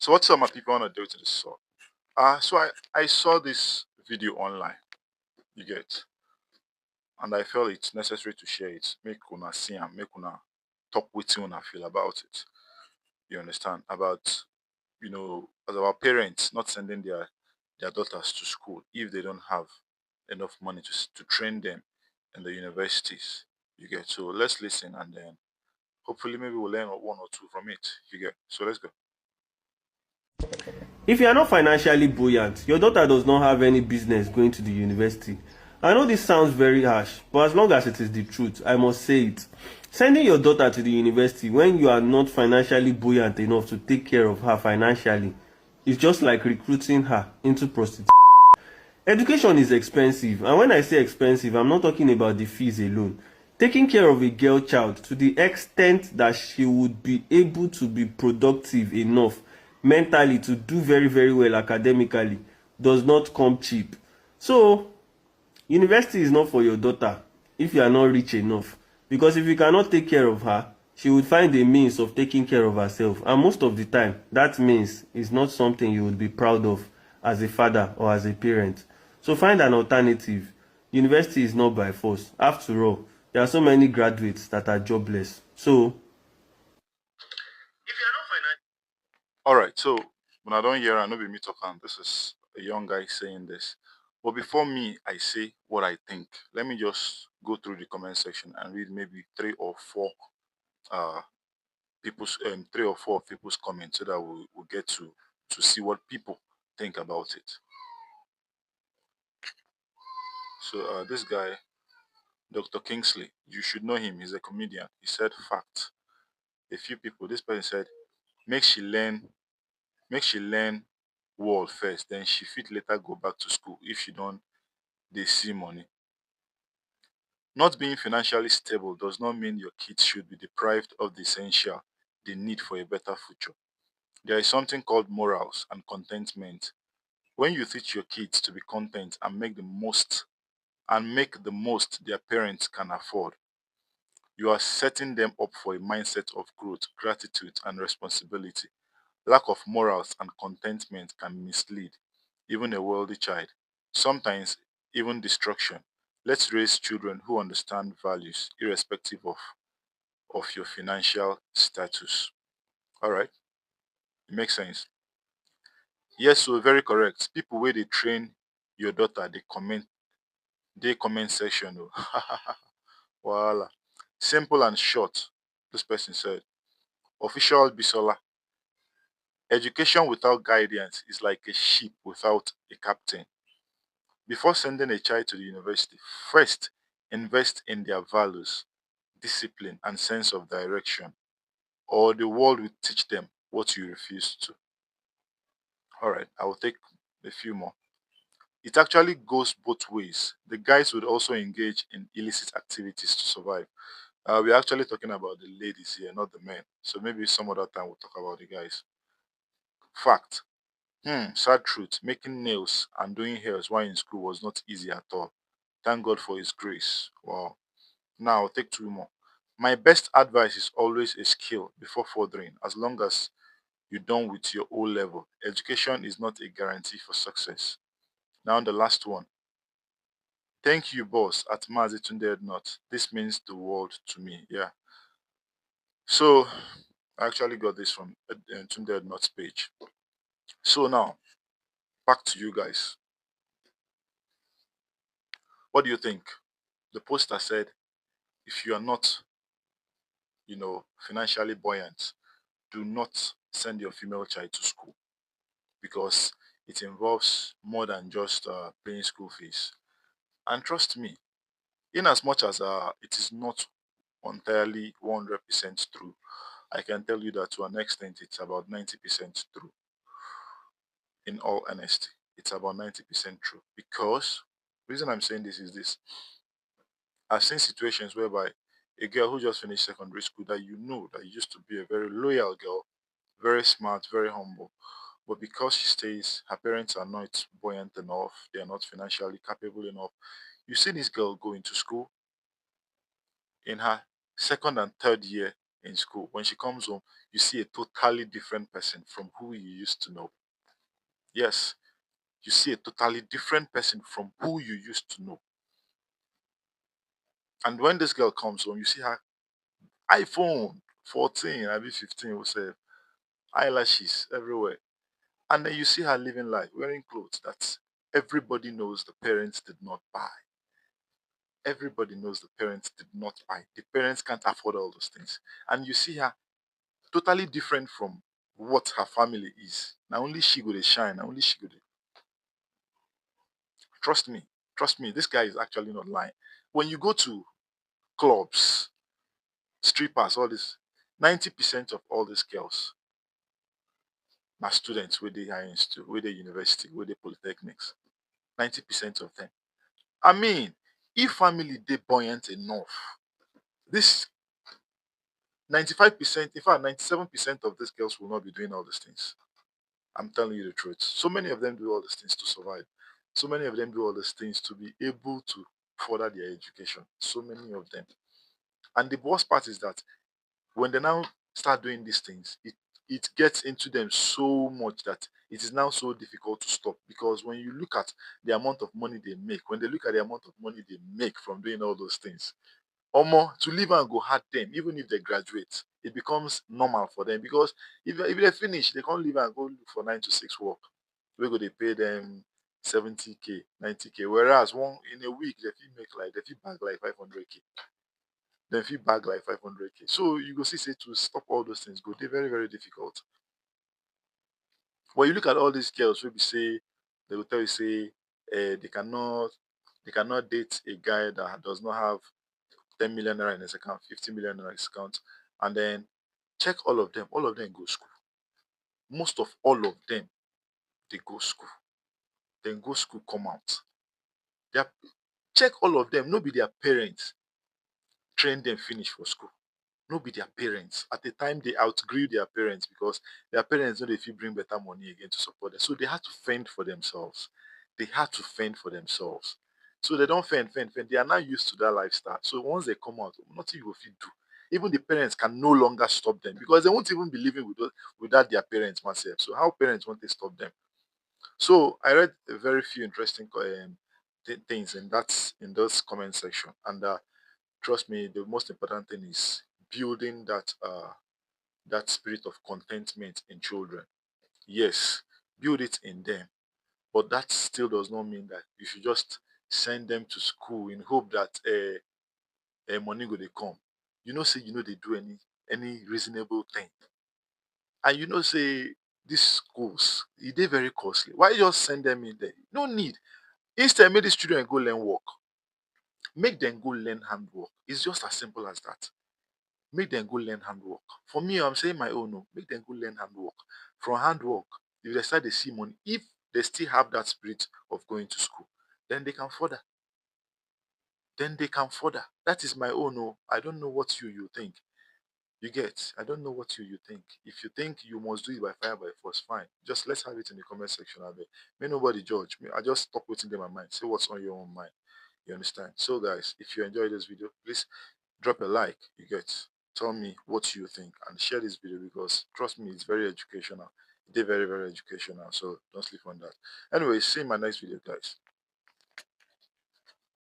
So what's up, my people? I want to do to this song. So I saw this video online. You get, and I felt it's necessary to share it. Make una see and make una talk with you una feel about it. You understand about as our parents not sending their daughters to school if they don't have enough money to train them in the universities. You get, so let's listen and then hopefully maybe we'll learn one or two from it. You get, so let's go. If you are not financially buoyant, your daughter does not have any business going to the university. I know this sounds very harsh, but as long as it is the truth, I must say it. Sending your daughter to the university when you are not financially buoyant enough to take care of her financially is just like recruiting her into prostitution. Education is expensive, and when I say expensive, I'm not talking about the fees alone. Taking care of a girl child to the extent that she would be able to be productive enough mentally to do very, very well academically does not come cheap. So, university is not for your daughter if you are not rich enough. Because if you cannot take care of her, she would find a means of taking care of herself. And most of the time, that means is not something you would be proud of as a father or as a parent. So find an alternative. University is not by force. After all, there are so many graduates that are jobless. So All right, so when I don't hear I know be me talking, this is a young guy saying this. But before me, I say what I think. Let me just go through the comment section and read maybe uh three or four people's comments so that we'll get to see what people think about it. So this guy, Dr. Kingsley, you should know him. He's a comedian. He said fact. A few people, this person said, make she learn, make she learn word first, then she fit later go back to school if she don't they see money. Not being financially stable does not mean your kids should be deprived of the essential they need for a better future. There is something called morals and contentment. When you teach your kids to be content and make the most their parents can afford, you are setting them up for a mindset of growth, gratitude, and responsibility. Lack of morals and contentment can mislead even a wealthy child, sometimes even destruction. Let's raise children who understand values irrespective of your financial status. All right, it makes sense. Yes, so very correct. People where they train your daughter, they comment section. Oh. Voila. Simple and short. This person said, official Bisola, education without guidance is like a ship without a captain. Before sending a child to the university, first invest in their values, discipline, and sense of direction, or the world will teach them what you refuse to. All right, I will take a few more. It actually goes both ways. The guys would also engage in illicit activities to survive. We're actually talking about the ladies here, not the men. So maybe some other time we'll talk about the guys. Fact. Sad truth. Making nails and doing hairs while in school was not easy at all. Thank God for His grace. Wow. Now I'll take two more. My best advice is always a skill before furthering, as long as you're done with your O level. Education is not a guarantee for success. Now the last one. Thank you, boss, at Mazi Tunde Not. This means the world to me. Yeah. So I actually got this from Tunde Not's page. So now back to you guys. What do you think? The poster said, if you are not, financially buoyant, do not send your female child to school because it involves more than just paying school fees. And trust me, in as much as it is not entirely 100% true, I can tell you that to an extent it's about 90% true. In all honesty, it's about 90% true because the reason I'm saying this is this. I've seen situations whereby a girl who just finished secondary school that that used to be a very loyal girl, very smart, very humble, but because she stays, her parents are not buoyant enough, they are not financially capable enough. You see this girl go into school in her second and third year in school. When she comes home, you see a totally different person from who you used to know. Yes, you see a totally different person from who you used to know. And when this girl comes home, you see her iPhone 14, I be 15, will say eyelashes everywhere. And then you see her living life, wearing clothes that everybody knows the parents did not buy. Everybody knows the parents did not buy. The parents can't afford all those things. And you see her totally different from what her family is. Now only she go to shine. Now only she go to trust me. Trust me, this guy is actually not lying. When you go to clubs, strippers, all this, 90% of all these girls are students with the high institute, with the university, with the polytechnics. 90% of them. I mean, if family they buoyant enough, this 95%, in fact, 97% of these girls will not be doing all these things. I'm telling you the truth. So many of them do all these things to survive. So many of them do all these things to be able to further their education. So many of them. And the worst part is that when they now start doing these things, it gets into them so much that it is now so difficult to stop. Because when you look at the amount of money they make, when they look at the amount of money they make from doing all those things, Omo, to leave and go hard them, even if they graduate, it becomes normal for them because if they finish, they can't leave and go look for 9 to 6 work. We go they pay them 70K, 90K. Whereas one in a week they feel make like they feel bag like 500K. They feel bag like 500K. So you go see say to stop all those things go, they're very, very difficult. When you look at all these girls, maybe say they will tell you say they cannot date a guy that does not have 10 million naira in his account, 50 million naira in his account, and then check all of them. All of them go school. Most of all of them, they go school. Then go school, come out. Their, check all of them. No be their parents train them finish for school. No be their parents. At the time, they outgrew their parents because their parents know if you bring better money again to support them. So they had to fend for themselves. They had to fend for themselves. So they don't fend. They are now used to that lifestyle. So once they come out, nothing you will fit do. Even the parents can no longer stop them because they won't even be living without their parents myself. So how parents want to stop them? So I read a very few interesting things in those comment section, and trust me, the most important thing is building that spirit of contentment in children. Yes, build it in them, but that still does not mean that you should just send them to school in hope that money go they come. You know, say they do any reasonable thing, and say these schools they very costly. Why just send them in there? No need. Instead, make these children go learn work. Make them go learn handwork. It's just as simple as that. Make them go learn handwork. For me, I'm saying my own. No, make them go learn handwork. From handwork, if they start to see money, if they still have that spirit of going to school, then they can further. Then they can further. That is my own. No, I don't know what you think. You get? I don't know what you think. If you think you must do it by fire by force, fine. Just let's have it in the comment section. I beg. May nobody judge me. I just talk what's in my mind. Say what's on your own mind. You understand? So, guys, if you enjoyed this video, please drop a like. You get? Tell me what you think and share this video because trust me, it's very educational. It's very, very educational. So don't sleep on that. Anyway, see you in my next video, guys.